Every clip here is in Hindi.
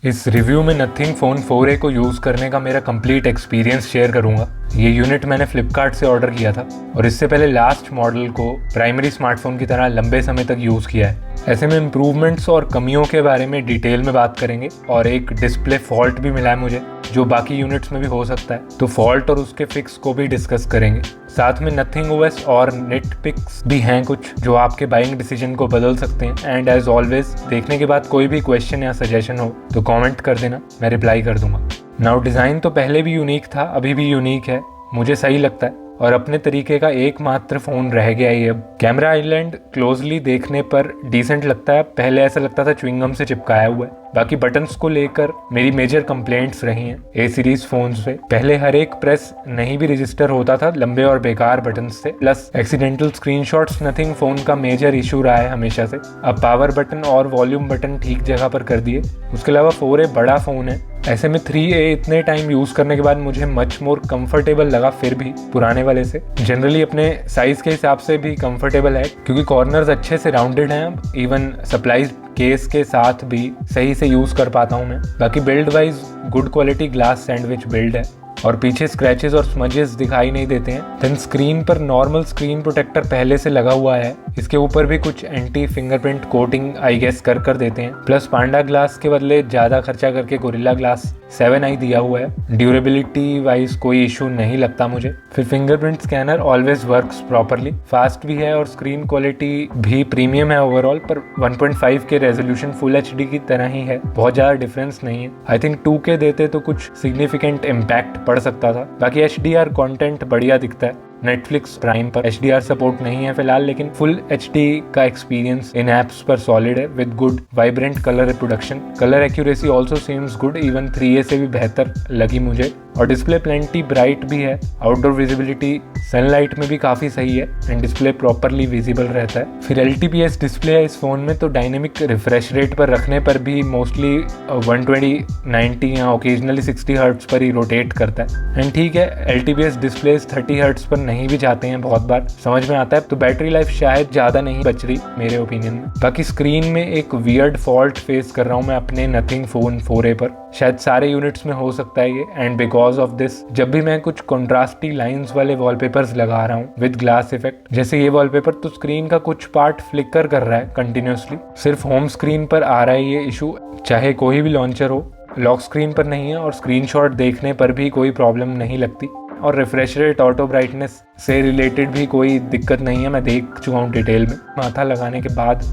इस रिव्यू में नथिंग फ़ोन 4a को यूज़ करने का मेरा कंप्लीट एक्सपीरियंस शेयर करूंगा। ये यूनिट मैंने फ्लिपकार्ट से ऑर्डर किया था और इससे पहले लास्ट मॉडल को प्राइमरी स्मार्टफोन की तरह लंबे समय तक यूज़ किया है। ऐसे में इम्प्रूवमेंट्स और कमियों के बारे में डिटेल में बात करेंगे और एक डिस्प्ले फॉल्ट भी मिला है मुझे जो बाकी यूनिट्स में भी हो सकता है, तो फॉल्ट और उसके फिक्स को भी डिस्कस करेंगे। साथ में नथिंग ओएस और नेट पिक्स भी हैं कुछ जो आपके बाइंग डिसीजन को बदल सकते हैं। एंड एज ऑलवेज देखने के बाद कोई भी क्वेश्चन या सजेशन हो तो कमेंट कर देना, मैं रिप्लाई कर दूंगा। नाउ डिज़ाइन तो पहले भी यूनिक था, अभी भी यूनिक है, मुझे सही लगता है और अपने तरीके का एकमात्र फ़ोन रह गया है। अब कैमरा आइलैंड क्लोजली देखने पर डिसेंट लगता है, पहले ऐसा लगता था च्युइंगम से चिपकाया हुआ है। बाकी बटन्स को लेकर मेरी मेजर कंप्लेंट्स रही हैं ए सीरीज फोन्स पे। पहले हर एक प्रेस नहीं भी रजिस्टर होता था लंबे और बेकार बटन्स से, plus accidental screenshots nothing phone का मेजर इशू रहा है हमेशा से। अब पावर बटन और वॉल्यूम बटन ठीक जगह पर कर दिए। उसके अलावा 4a बड़ा फ़ोन है, ऐसे में 3a इतने टाइम यूज़ करने के बाद मुझे मच मोर कंफर्टेबल लगा, फिर भी पुराने वाले से जनरली अपने साइज़ के हिसाब से भी कंफर्टेबल है क्योंकि कॉर्नर्स अच्छे से राउंडेड हैं। अब इवन सप्लाईज केस के साथ भी सही से यूज़ कर पाता हूँ मैं। बाकी build wise good quality glass sandwich build है और पीछे स्क्रैचेस और स्मजेस दिखाई नहीं देते हैं। देन स्क्रीन पर नॉर्मल स्क्रीन प्रोटेक्टर पहले से लगा हुआ है, इसके ऊपर भी कुछ anti fingerprint coating I guess कर देते हैं। प्लस पांडा ग्लास के बदले ज़्यादा खर्चा करके गोरिल्ला ग्लास 7i दिया हुआ है। ड्यूरेबिलिटी वाइज कोई इशू नहीं लगता मुझे। फिर fingerprint scanner always works properly, fast भी है और स्क्रीन क्वालिटी भी प्रीमियम है ओवरऑल। पर 1.5 के रेजोल्यूशन फुल HD की तरह ही है, बहुत ज़्यादा डिफरेंस नहीं है। आई थिंक 2K देते तो कुछ सिग्निफिकेंट इम्पैक्ट पड़ सकता था। बाकी HDR कंटेंट बढ़िया दिखता है। नेटफ्लिक्स प्राइम पर HDR सपोर्ट नहीं है फिलहाल, लेकिन फुल HD का एक्सपीरियंस इन एप्स पर सॉलिड है with good vibrant colour reproduction. Colour accuracy also seems good, even 3a से भी बेहतर लगी मुझे। और डिस्प्ले प्लेंटी ब्राइट भी है, आउटडोर विजिबिलिटी सनलाइट में भी काफ़ी सही है एंड डिस्प्ले प्रॉपरली विजिबल रहता है। फिर LTPS डिस्प्ले है इस फ़ोन में, तो डायनेमिक रिफ्रेश रेट पर रखने पर भी मोस्टली 120, 90 या ओकेजनली 60 हर्ट्स पर ही रोटेट करता है। एंड ठीक है, LTPS डिस्प्ले 30 हर्ट्स पर नहीं भी जाते हैं, बहुत बार समझ में आता है, तो बैटरी लाइफ शायद ज़्यादा नहीं बच रही मेरे ओपिनियन में। बाकी स्क्रीन में एक वियर्ड फॉल्ट फेस कर रहा हूँ मैं अपने नथिंग फ़ोन 4a पर, शायद सारे यूनिट्स में हो सकता है ये। एंड बिकॉज ऑफ दिस जब भी मैं कुछ कॉन्ट्रास्टी लाइंस वाले वॉलपेपर्स लगा रहा हूँ विद ग्लास इफेक्ट, जैसे ये वॉलपेपर, तो स्क्रीन का कुछ पार्ट फ्लिकर कर रहा है कंटिन्यूसली। सिर्फ होम स्क्रीन पर आ रहा है ये इशू, चाहे कोई भी लॉन्चर हो। लॉक स्क्रीन पर नहीं है और स्क्रीनशॉट देखने पर भी कोई प्रॉब्लम नहीं लगती। और रिफ्रेश रेट ऑटो ब्राइटनेस से रिलेटेड भी कोई दिक्कत नहीं है, मैं देख चुका हूँ डिटेल में। माथा लगाने के बाद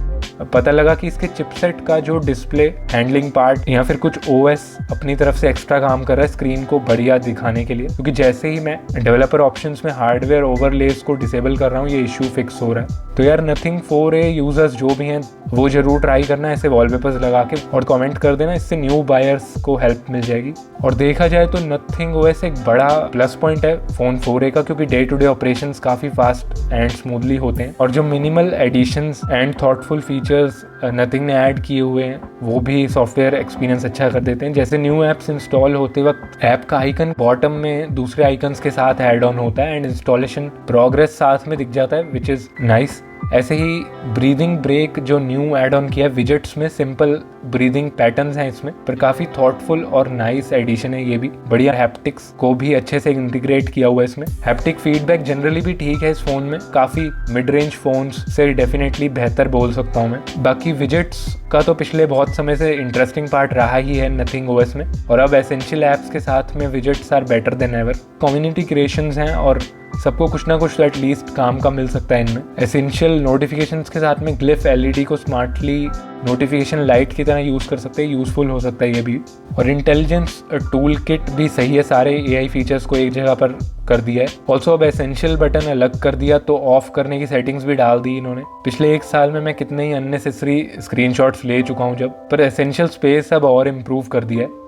पता लगा कि इसके चिपसेट का जो डिस्प्ले हैंडलिंग पार्ट या फिर कुछ OS अपनी तरफ से एक्स्ट्रा काम कर रहा है स्क्रीन को बढ़िया दिखाने के लिए, क्योंकि जैसे ही मैं डेवलपर ऑप्शंस में हार्डवेयर ओवरलेस को डिसेबल कर रहा हूँ ये इशू फिक्स हो रहा है। तो यार नथिंग 4a यूजर्स जो भी हैं वो जरूर ट्राई करना ऐसे वॉलपेपर्स लगा के और कमेंट कर देना, इससे न्यू बायर्स को हेल्प मिल जाएगी। और देखा जाए तो नथिंग OS एक बड़ा प्लस पॉइंट है फोन 4a का, क्योंकि डे टू डे ऑपरेशंस काफ़ी फास्ट एंड स्मूथली होते हैं और जो minimal additions and thoughtful features Nothing ने ऐड किए हुए हैं वो भी सॉफ्टवेयर एक्सपीरियंस अच्छा कर देते हैं। जैसे न्यू ऐप्स इंस्टॉल होते वक्त ऐप का आइकन बॉटम में दूसरे आइकन्स के साथ ऐड ऑन होता है एंड इंस्टॉलेशन प्रोग्रेस साथ में दिख जाता है, विच इज़ नाइस। ऐसे ही ब्रीदिंग ब्रेक जो न्यू ऐड ऑन किया है विजेट्स में, सिंपल ब्रीदिंग पैटर्न्स हैं इसमें, पर काफ़ी थॉटफुल और नाइस एडिशन है ये भी। बढ़िया हैप्टिक्स को भी अच्छे से इंटीग्रेट किया हुआ है इसमें। हैप्टिक फीडबैक जनरली भी ठीक है इस फ़ोन में, काफ़ी मिड रेंज फ़ोन्स से डेफिनेटली बेहतर बोल सकता हूँ मैं। बाकी विजेट्स का तो पिछले बहुत समय से इंटरेस्टिंग पार्ट रहा ही है नथिंग OS में, और अब एसेंशियल ऐप्स के साथ में widgets are better than ever. Community creations हैं और सबको कुछ ना कुछ एटलीस्ट काम का मिल सकता है इनमें। एसेंशियल नोटिफिकेशंस के साथ में ग्लिफ LED को स्मार्टली नोटिफिकेशन लाइट की तरह यूज़ कर सकते हैं, यूज़फुल हो सकता है ये भी। और इंटेलिजेंस टूल किट भी सही है, सारे AI फीचर्स को एक जगह पर कर दिया है। ऑल्सो अब एसेंशियल बटन अलग कर दिया तो ऑफ करने की सेटिंग्स भी डाल दी इन्होंने। पिछले 1 साल में मैं कितने ही अननेसेसरी स्क्रीनशॉट्स ले चुका हूँ जब, पर एसेंशियल स्पेस अब और इम्प्रूव कर दिया है।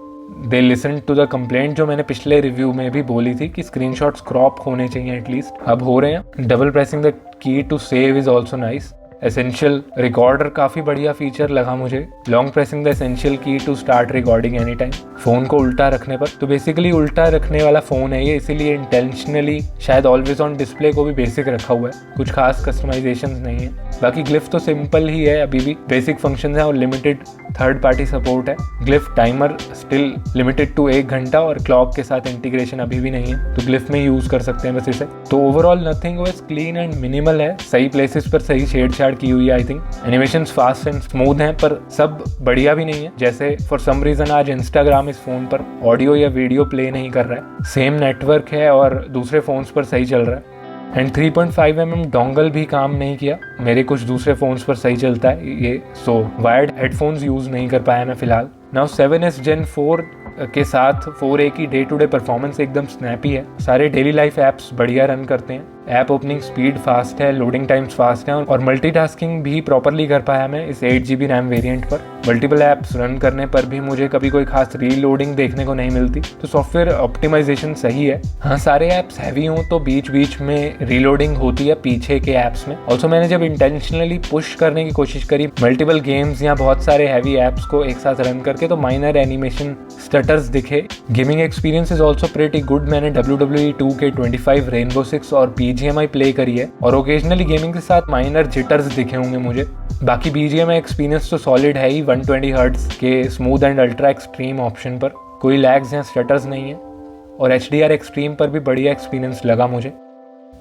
They listen to the complaint जो मैंने पिछले रिव्यू में भी बोली थी कि स्क्रीनशॉट्स क्रॉप होने चाहिए एटलीस्ट, अब हो रहे हैं। Double pressing the key to save is also nice. Essential recorder काफ़ी बढ़िया फीचर लगा मुझे। Long pressing the essential key to start recording any time, phone को उल्टा रखने पर। तो बेसिकली उल्टा रखने वाला फ़ोन है ये, इसीलिए इंटेंशनली शायद ऑलवेज ऑन डिस्प्ले को भी बेसिक रखा हुआ है, कुछ खास कस्टमाइजेशन नहीं है। बाकी ग्लिफ तो सिंपल ही है, अभी भी बेसिक फंक्शन है और लिमिटेड थर्ड पार्टी सपोर्ट है। Glyph timer still limited to 1 घंटा और क्लॉक के साथ इंटीग्रेशन अभी भी नहीं है, तो ग्लिफ में यूज़ कर सकते हैं बस इसे। तो overall nothing was clean and minimal है, सही प्लेसेस पर सही छेड़छाड़ की हुई है। I think animations fast and smooth हैं, पर सब बढ़िया भी नहीं है। जैसे फॉर सम रीज़न आज इंस्टाग्राम इस फ़ोन पर ऑडियो या वीडियो प्ले नहीं कर रहा है, सेम नेटवर्क है और दूसरे फ़ोन्स पर सही चल रहा है। एंड 3.5mm डोंगल भी काम नहीं किया, मेरे कुछ दूसरे फ़ोन्स पर सही चलता है ये। सो वायर्ड हेडफोन्स यूज़ नहीं कर पाया मैं फ़िलहाल। नाउ 7S Gen 4 के साथ 4A की डे टू डे परफॉर्मेंस एकदम स्नैपी है, सारे डेली लाइफ ऐप्स बढ़िया रन करते हैं, ऐप ओपनिंग स्पीड फास्ट है, लोडिंग टाइम्स फास्ट हैं और मल्टीटास्किंग भी प्रॉपरली कर पाया मैं इस 8GB रैम वेरिएंट पर। मल्टीपल ऐप्स रन करने पर भी मुझे कभी कोई खास रीलोडिंग देखने को नहीं मिलती, तो सॉफ्टवेयर ऑप्टिमाइजेशन सही है। हाँ, सारे ऐप्स हैवी हों तो बीच बीच में रीलोडिंग होती है पीछे के ऐप्स में। ऑल्सो मैंने जब इंटेंशनली पुश करने की कोशिश करी मल्टीपल गेम्स या बहुत सारे हैवी ऐप्स को एक साथ रन करके, तो माइनर एनिमेशन स्टटर्स दिखे। Gaming experience is also pretty good. मैंने WWE 2K25, रेनबो 6 और BGMI प्ले करी है और ओकेजनली गेमिंग के साथ माइनर जिटर्स दिखे होंगे मुझे। बाकी BGMI एक्सपीरियंस तो सॉलिड है ही, 120 हर्ट्ज के smooth and ultra extreme option पर कोई लैग्स या स्टटर्स नहीं है और HDR एक्सट्रीम पर भी बढ़िया एक्सपीरियंस लगा मुझे।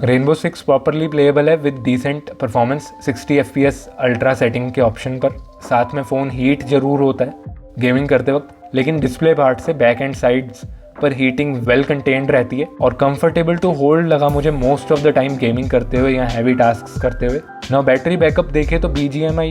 रेनबो 6 प्रॉपरली प्लेएबल है with decent performance 60 FPS ultra setting के ऑप्शन पर। साथ में फ़ोन हीट ज़रूर होता है गेमिंग करते वक्त, लेकिन डिस्प्ले पार्ट से बैक एंड साइड्स पर हीटिंग वेल कंटेन्ड रहती है और कंफर्टेबल टू होल्ड लगा मुझे most of the time gaming करते हुए या हैवी टास्क्स करते हुए। नाउ बैटरी बैकअप देखे तो BGMI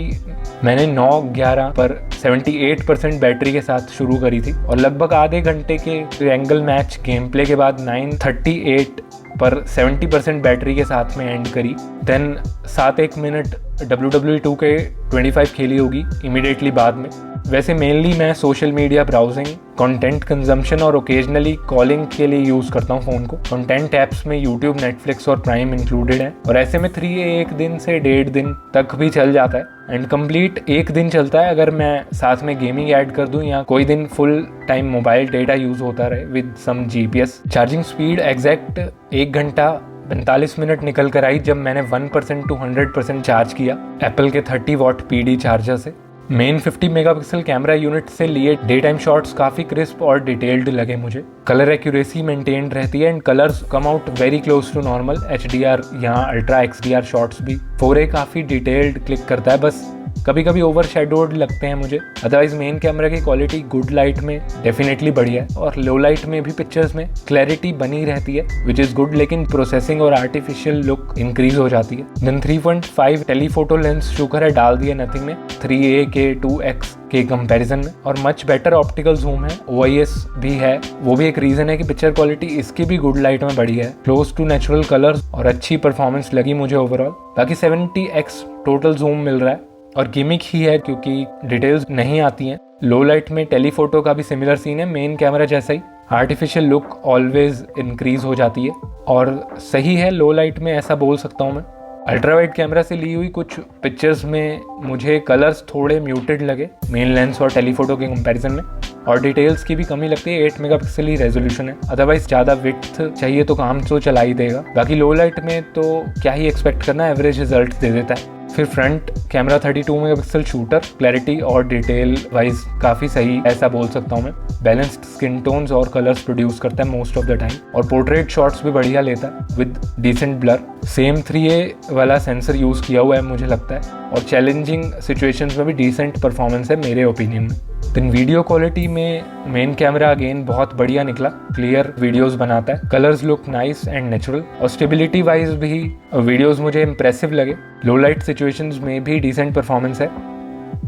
मैंने 9/11 पर 78% बैटरी के साथ शुरू करी थी और लगभग आधे घंटे के ट्रायंगल मैच गेम प्ले के बाद 9:38 पर 70% बैटरी के साथ में एंड करी। देन 7-1 मिनट WWE 2K25 खेली होगी इमीडिएटली बाद में। वैसे मेनली मैं social media browsing, content consumption और ओकेजनली कॉलिंग के लिए यूज़ करता हूँ फ़ोन को। कंटेंट ऐप्स में यूट्यूब, नेटफ्लिक्स और प्राइम इंक्लूडेड है और ऐसे में 3A 1 दिन से 1.5 दिन तक भी चल जाता है एंड कंप्लीट 1 दिन चलता है अगर मैं साथ में गेमिंग ऐड कर दूं या कोई दिन full time mobile data use होता रहे with some GPS। Charging speed exact 1 घंटा 45 मिनट निकल कर आई जब मैंने 1% to 100% चार्ज किया एप्पल के 30 वॉट PD चार्जर से। मेन 50 मेगापिक्सल कैमरा यूनिट से लिए डे टाइम शॉट्स काफ़ी क्रिस्प और डिटेल्ड लगे मुझे। कलर एक्यूरेसी मेंटेन्ड रहती है and colours come out very close to normal. HDR यहाँ अल्ट्रा XDR शॉट्स भी। 4A काफ़ी डिटेल्ड क्लिक करता है, बस कभी कभी ओवर शेडोड लगते हैं मुझे। अदरवाइज मेन कैमरा की क्वालिटी गुड लाइट में डेफिनेटली बढ़िया है और लो लाइट में भी पिक्चर्स में क्लैरिटी बनी रहती है विच इज़ गुड, लेकिन प्रोसेसिंग और आर्टिफिशियल लुक इंक्रीज हो जाती है। देन 3.5 टेलीफोटो लेंस शुक्र है डाल दिया नथिंग ने 3A के 2x के कंपैरिजन में और मच बेटर ऑप्टिकल जूम है। OIS भी है, वो भी एक रीज़न है कि पिक्चर क्वालिटी इसकी भी गुड लाइट में बढ़ी है। क्लोज टू नेचुरल कलर्स और अच्छी परफॉर्मेंस लगी मुझे ओवरऑल। बाकी 70x टोटल जूम मिल रहा है और गिमिक ही है क्योंकि डिटेल्स नहीं आती हैं। लो लाइट में टेलीफोटो का भी सिमिलर सीन है, मेन कैमरा जैसा ही। आर्टिफिशियल लुक ऑलवेज इंक्रीज हो जाती है और सही है लो लाइट में, ऐसा बोल सकता हूँ मैं। अल्ट्रा वाइड कैमरा से ली हुई कुछ पिक्चर्स में मुझे कलर्स थोड़े म्यूटेड लगे मेन लेंस और टेलीफोटो के कंपैरिजन में और डिटेल्स की भी कमी लगती है। 8 मेगापिक्सल ही रेजोल्यूशन है, अदरवाइज ज़्यादा विड्थ चाहिए तो काम तो चला ही देगा। बाकी लो लाइट में तो क्या ही एक्सपेक्ट करना, एवरेज रिजल्ट दे देता है। फिर front camera 32 megapixel shooter, clarity और डिटेल वाइज काफ़ी सही ऐसा बोल सकता हूँ मैं। बैलेंस्ड स्किन टोन्स और कलर्स प्रोड्यूस करता है मोस्ट ऑफ द टाइम और पोर्ट्रेट शॉट्स भी बढ़िया लेता है with decent blur. Same 3A वाला सेंसर यूज़ किया हुआ है मुझे लगता है और चैलेंजिंग सिचुएशंस में भी डिसेंट परफॉर्मेंस है मेरे ओपिनियन में। देन वीडियो क्वालिटी में मेन कैमरा अगेन बहुत बढ़िया निकला, क्लियर वीडियोस बनाता है, colours look nice and natural और स्टेबिलिटी वाइज भी वीडियोस मुझे इंप्रेसिव लगे। लो लाइट सिचुएशंस में भी डिसेंट परफॉर्मेंस है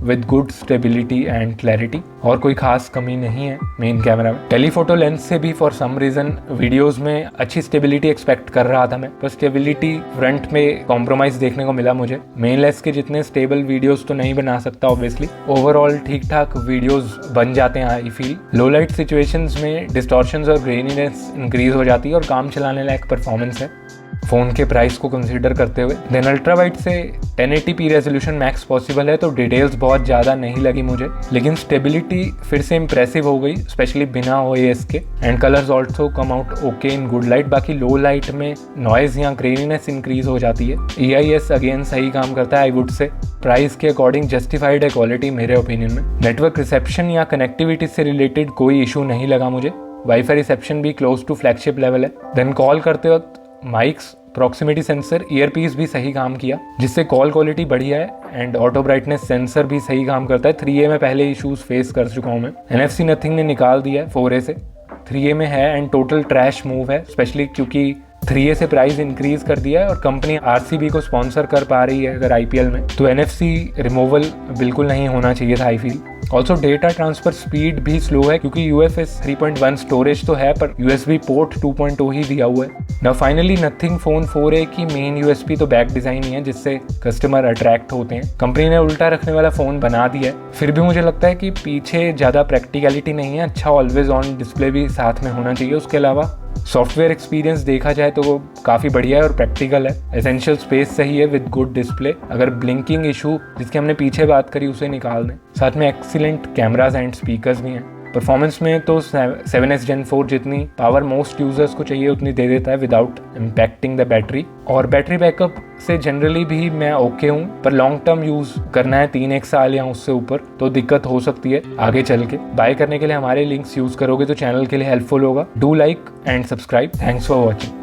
with good stability and clarity और कोई खास कमी नहीं है मेन कैमरा में। टेलीफोटो लेंस से भी फॉर सम रीज़न वीडियोस में अच्छी स्टेबिलिटी एक्सपेक्ट कर रहा था मैं, पर स्टेबिलिटी फ्रंट में कॉम्प्रोमाइज़ देखने को मिला मुझे। मेन लेंस के जितने स्टेबल वीडियोस तो नहीं बना सकता ऑब्वियसली, ओवरऑल ठीक ठाक वीडियोस बन जाते हैं I feel. Low light situations में डिस्टॉर्शंस और ग्रेनीनेस इंक्रीज हो जाती है और काम चलाने लायक परफॉर्मेंस है। फ़ोन के प्राइस को कंसीडर करते हुए। देन अल्ट्रा वाइड से 1080p रेजोल्यूशन मैक्स पॉसिबल है, तो डिटेल्स बहुत ज़्यादा नहीं लगी मुझे, लेकिन स्टेबिलिटी फिर से इम्प्रेसिव हो गई, स्पेशली बिना OIS के। And colours also come out okay in good light. बाकी लो लाइट में नॉइज़ या ग्रेनीनेस इंक्रीज हो जाती है। EIS अगेन सही काम करता है आई वुड से। प्राइस के अकॉर्डिंग जस्टिफाइड है क्वालिटी मेरे ओपिनियन में। नेटवर्क रिसेप्शन या कनेक्टिविटी से रिलेटेड कोई इशू नहीं लगा मुझे। वाईफाई रिसेप्शन भी क्लोज टू फ्लैगशिप लेवल है। देन कॉल करते वक्त माइक्स, प्रॉक्सिमिटी सेंसर, ईयरपीस भी सही काम किया, जिससे कॉल क्वालिटी बढ़िया है। एंड ऑटो ब्राइटनेस सेंसर भी सही काम करता है। 3A में पहले इश्यूज फेस कर चुका हूँ मैं। NFC नथिंग ने निकाल दिया है 4A से, 3A में है। एंड टोटल ट्रैश मूव है, स्पेशली क्योंकि 3A से प्राइस इंक्रीज कर दिया है और कंपनी RCB को स्पॉन्सर कर पा रही है अगर IPL में, तो NFC रिमूवल बिल्कुल नहीं होना चाहिए था I feel. Also data transfer speed भी स्लो है, क्योंकि UFS 3.1 स्टोरेज तो है पर USB पोर्ट 2.2 ही दिया हुआ है। Now finally nothing phone 4A की मेन USP तो बैक डिजाइन ही है, जिससे कस्टमर अट्रैक्ट होते हैं। कंपनी ने उल्टा रखने वाला फोन बना दिया है, फिर भी मुझे लगता है कि पीछे ज़्यादा प्रैक्टिकलिटी नहीं है। अच्छा ऑलवेज ऑन डिस्प्ले भी साथ में होना चाहिए। उसके अलावा सॉफ्टवेयर एक्सपीरियंस देखा जाए तो वो काफ़ी बढ़िया है और प्रैक्टिकल है। एसेंशियल स्पेस सही है विद गुड डिस्प्ले। अगर ब्लिंकिंग इशू जिसकी हमने पीछे बात करी उसे निकाल दें। साथ में एक्सीलेंट कैमराज एंड स्पीकर्स भी हैं। परफॉर्मेंस में तो 7S Gen 4 जितनी पावर मोस्ट यूजर्स को चाहिए उतनी दे देता है विदाउट इम्पैक्टिंग द बैटरी। और बैटरी बैकअप से जनरली भी मैं ओके हूँ, पर लॉन्ग टर्म यूज़ करना है 3-1 साल या उससे ऊपर तो दिक्कत हो सकती है आगे चल के। बाय करने के लिए हमारे लिंक्स यूज़ करोगे तो चैनल के लिए हेल्पफुल होगा। Do like and subscribe. Thanks for watching.